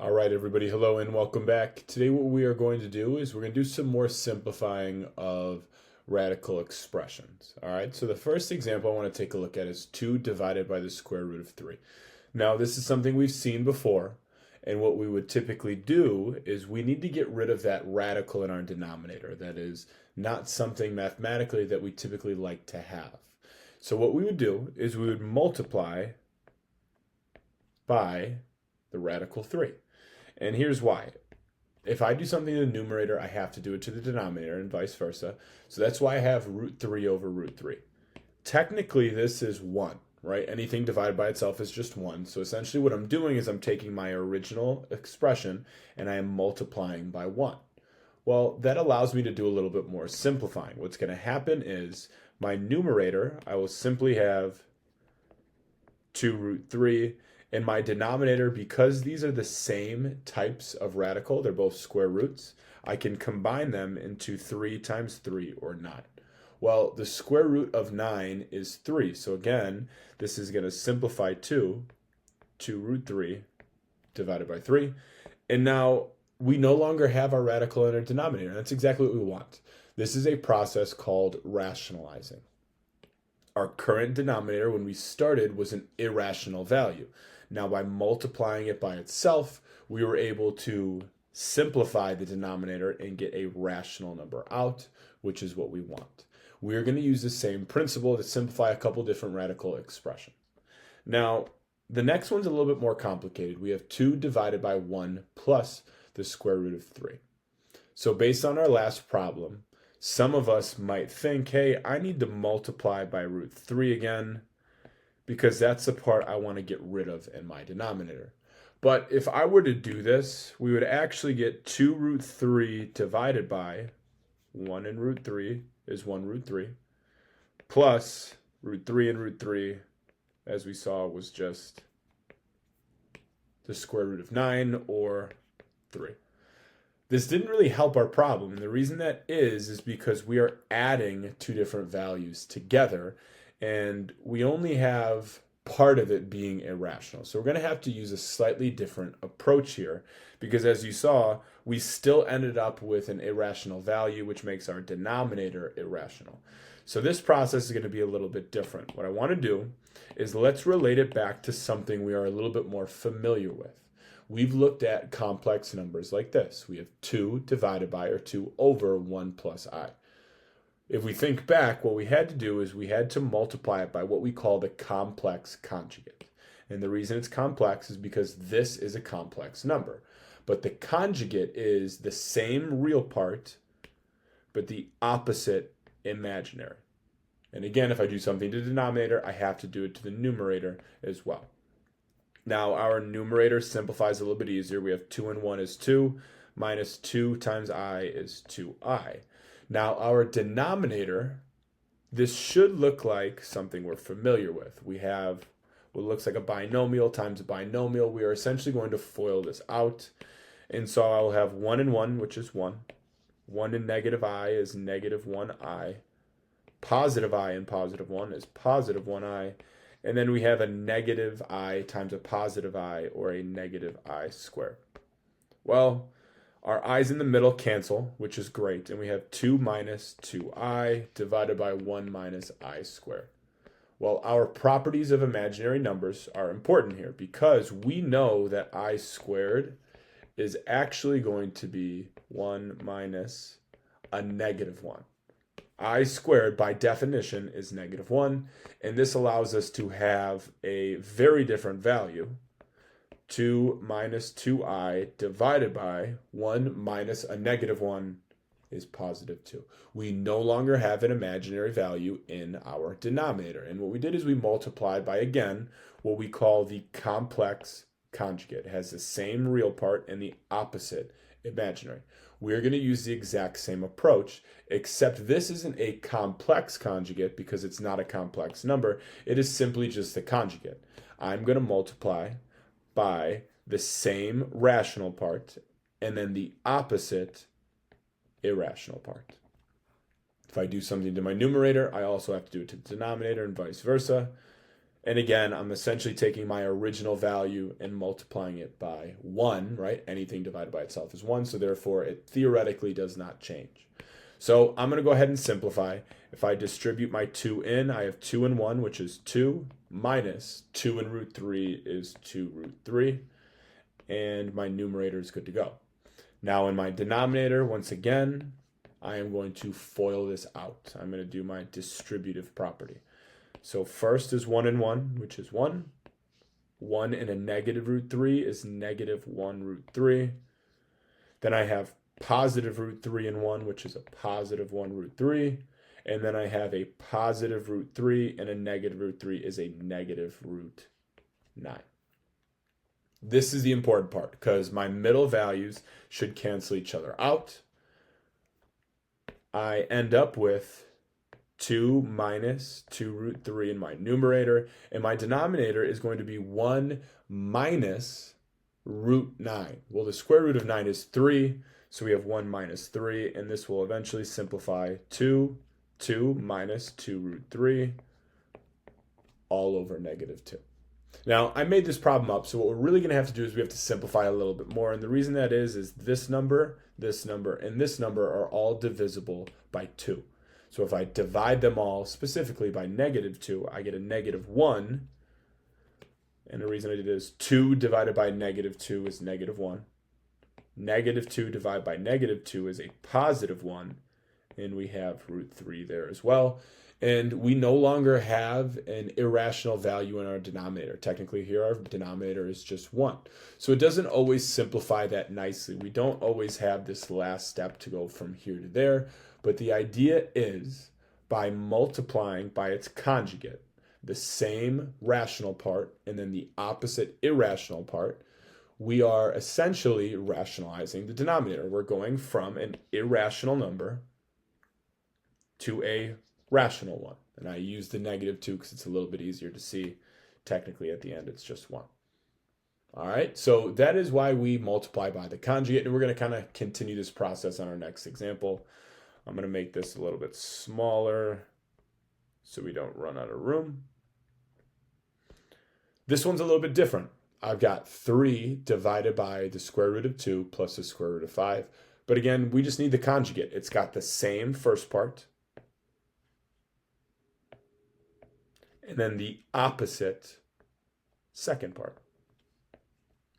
All right, everybody, hello and welcome back. Today what we are going to do is we're going to do some more simplifying of radical expressions. All right, so the first example I want to take a look at is 2 divided by the square root of 3. Now, this is something we've seen before, and what we would typically do is we need to get rid of that radical in our denominator. That is not something mathematically that we typically like to have. So what we would do is we would multiply by the radical 3. And here's why. If I do something in the numerator, I have to do it to the denominator and vice versa. So that's why I have root 3 over root 3. Technically, this is 1, right? Anything divided by itself is just 1. So essentially what I'm doing is I'm taking my original expression and I am multiplying by 1. Well, that allows me to do a little bit more simplifying. What's going to happen is my numerator, I will simply have 2 root 3. In my denominator, because these are the same types of radical, they're both square roots, I can combine them into 3 times 3, or 9. Well, the square root of 9 is 3. So again, this is going to simplify to 2 root 3 divided by 3. And now we no longer have our radical in our denominator. That's exactly what we want. This is a process called rationalizing. Our current denominator, when we started, was an irrational value. Now, by multiplying it by itself, we were able to simplify the denominator and get a rational number out, which is what we want. We're going to use the same principle to simplify a couple different radical expressions. Now, the next one's a little bit more complicated. We have 2 divided by 1 plus the square root of 3. So based on our last problem, some of us might think, hey, I need to multiply by root 3 again, because that's the part I want to get rid of in my denominator. But if I were to do this, we would actually get 2 root 3 divided by 1 and root 3 is 1 root 3, plus root 3 and root 3, as we saw, was just the square root of 9, or 3. This didn't really help our problem, and the reason that is because we are adding 2 different values together, and we only have part of it being irrational. So we're going to have to use a slightly different approach here, because as you saw, we still ended up with an irrational value, which makes our denominator irrational. So this process is going to be a little bit different. What I want to do is let's relate it back to something we are a little bit more familiar with. We've looked at complex numbers like this. We have 2 divided by, or 2 over 1 plus I. If we think back, what we had to do is we had to multiply it by what we call the complex conjugate. And the reason it's complex is because this is a complex number. But the conjugate is the same real part, but the opposite imaginary. And again, if I do something to the denominator, I have to do it to the numerator as well. Now, our numerator simplifies a little bit easier. We have 2 and 1 is 2, minus 2 times I is 2I. Now, our denominator, this should look like something we're familiar with. We have what looks like a binomial times a binomial. We are essentially going to FOIL this out. And so I'll have 1 and 1, which is 1. 1 and negative I is negative 1I. Positive I and positive 1 is positive 1I. And then we have a negative I times a positive I, or a negative I squared. Well, our i's in the middle cancel, which is great. And we have 2 minus 2i divided by 1 minus I squared. Well, our properties of imaginary numbers are important here, because we know that I squared is actually going to be 1 minus a negative 1. I squared, by definition, is negative 1, and this allows us to have a very different value. 2 minus 2i divided by 1 minus a negative 1 is positive 2. We no longer have an imaginary value in our denominator, and what we did is we multiplied by, again, what we call the complex conjugate. It has the same real part and the opposite imaginary. We're going to use the exact same approach, except this isn't a complex conjugate because it's not a complex number. It is simply just the conjugate. I'm going to multiply by the same rational part and then the opposite irrational part. If I do something to my numerator, I also have to do it to the denominator and vice versa. And again, I'm essentially taking my original value and multiplying it by 1, right? Anything divided by itself is 1, so therefore it theoretically does not change. So I'm going to go ahead and simplify. If I distribute my 2 in, I have 2 and 1, which is 2, minus 2 and root 3 is 2 root 3, and my numerator is good to go. Now in my denominator, once again, I am going to FOIL this out. I'm going to do my distributive property. So first is 1 and 1, which is 1. 1 and a negative root 3 is negative 1 root 3. Then I have positive root 3 and 1, which is a positive 1 root 3. And then I have a positive root 3 and a negative root 3 is a negative root 9. This is the important part because my middle values should cancel each other out. I end up with 2 minus 2 root 3 in my numerator, and my denominator is going to be 1 minus root 9. Well, the square root of 9 is 3, so we have 1 minus 3, and this will eventually simplify 2 minus 2 root 3 all over negative 2. Now, I made this problem up, so what we're really going to have to do is we have to simplify a little bit more, and the reason that is this number, and this number are all divisible by 2. So if I divide them all specifically by negative 2, I get a negative 1, and the reason I did is 2 divided by negative 2 is negative 1. Negative 2 divided by negative 2 is a positive 1, and we have root 3 there as well. And we no longer have an irrational value in our denominator. Technically here our denominator is just 1. So it doesn't always simplify that nicely. We don't always have this last step to go from here to there. But the idea is by multiplying by its conjugate, the same rational part and then the opposite irrational part, we are essentially rationalizing the denominator. We're going from an irrational number to a rational one. And I use the negative 2 because it's a little bit easier to see. Technically at the end it's just 1. All right, so that is why we multiply by the conjugate, and we're going to kind of continue this process on our next example. I'm going to make this a little bit smaller so we don't run out of room. This one's a little bit different. I've got 3 divided by the square root of 2 plus the square root of 5. But again, we just need the conjugate. It's got the same first part and then the opposite second part.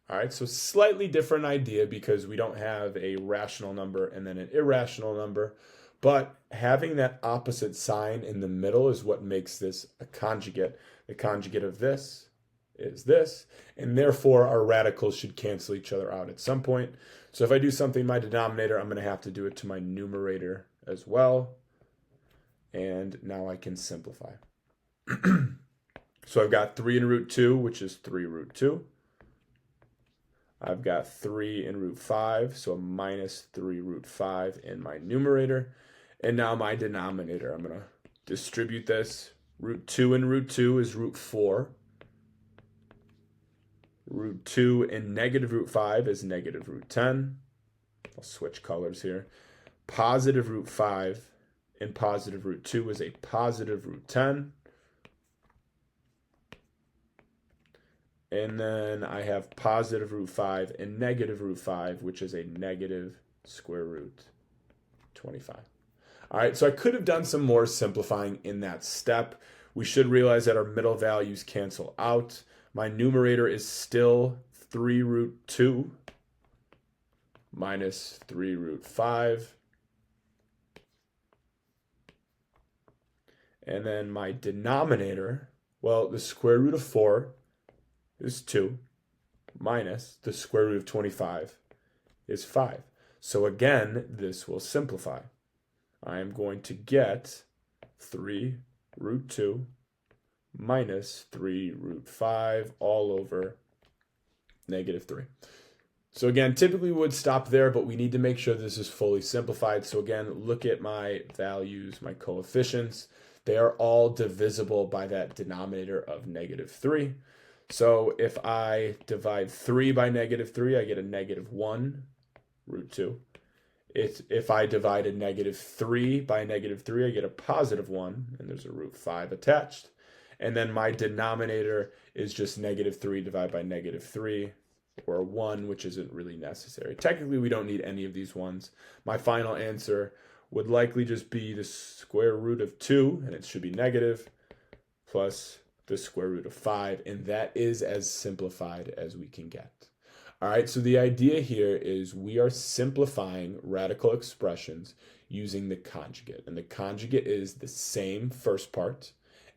All right, so slightly different idea because we don't have a rational number and then an irrational number, but having that opposite sign in the middle is what makes this a conjugate. The conjugate of this is this, and therefore our radicals should cancel each other out at some point. So if I do something in my denominator, I'm going to have to do it to my numerator as well. And now I can simplify. So I've got 3 in root 2, which is 3 root 2. I've got 3 in root 5, so a minus 3 root 5 in my numerator. And now my denominator, I'm going to distribute this. Root 2 in root 2 is root 4. Root 2 in negative root 5 is negative root 10. I'll switch colors here. Positive root 5 in positive root 2 is a positive root 10. And then I have positive root 5 and negative root 5, which is a negative square root 25. All right, so I could have done some more simplifying in that step. We should realize that our middle values cancel out. My numerator is still 3 root 2 minus 3 root 5. And then my denominator, well, the square root of 4 is 2 minus the square root of 25 is 5. So again, this will simplify. I am going to get 3 root 2 minus 3 root 5 all over negative 3. So again, typically we would stop there, but we need to make sure this is fully simplified. So again, look at my values, my coefficients. They are all divisible by that denominator of negative 3. So if I divide 3 by negative 3, I get a negative 1 root 2. If I divide a negative 3 by negative 3, I get a positive 1, and there's a root 5 attached. And then my denominator is just -3 divided by -3, or 1, which isn't really necessary. Technically, we don't need any of these ones. My final answer would likely just be the square root of 2, and it should be negative, plus the square root of 5, and that is as simplified as we can get. All right, so the idea here is we are simplifying radical expressions using the conjugate, and the conjugate is the same first part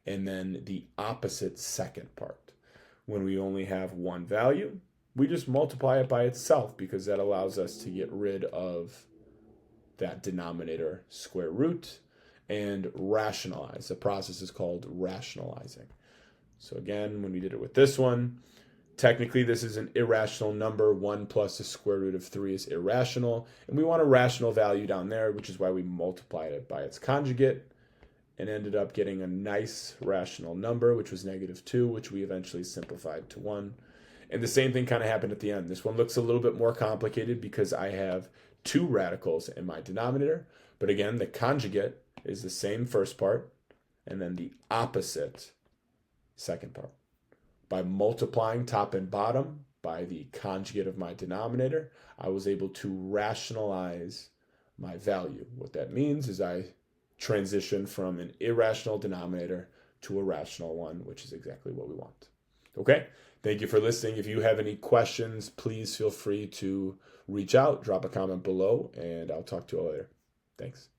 and then the opposite second part. When we only have one value, we just multiply it by itself because that allows us to get rid of that denominator square root and rationalize. The process is called rationalizing. So again, when we did it with this one, technically this is an irrational number. 1 plus the square root of 3 is irrational. And we want a rational value down there, which is why we multiplied it by its conjugate and ended up getting a nice rational number, which was -2, which we eventually simplified to 1. And the same thing kind of happened at the end. This one looks a little bit more complicated because I have 2 radicals in my denominator. But again, the conjugate is the same first part and then the opposite second part. By multiplying top and bottom by the conjugate of my denominator, I was able to rationalize my value. What that means is I transition from an irrational denominator to a rational one, which is exactly what we want. Okay? Thank you for listening. If you have any questions, please feel free to reach out, drop a comment below, and I'll talk to you all later. Thanks.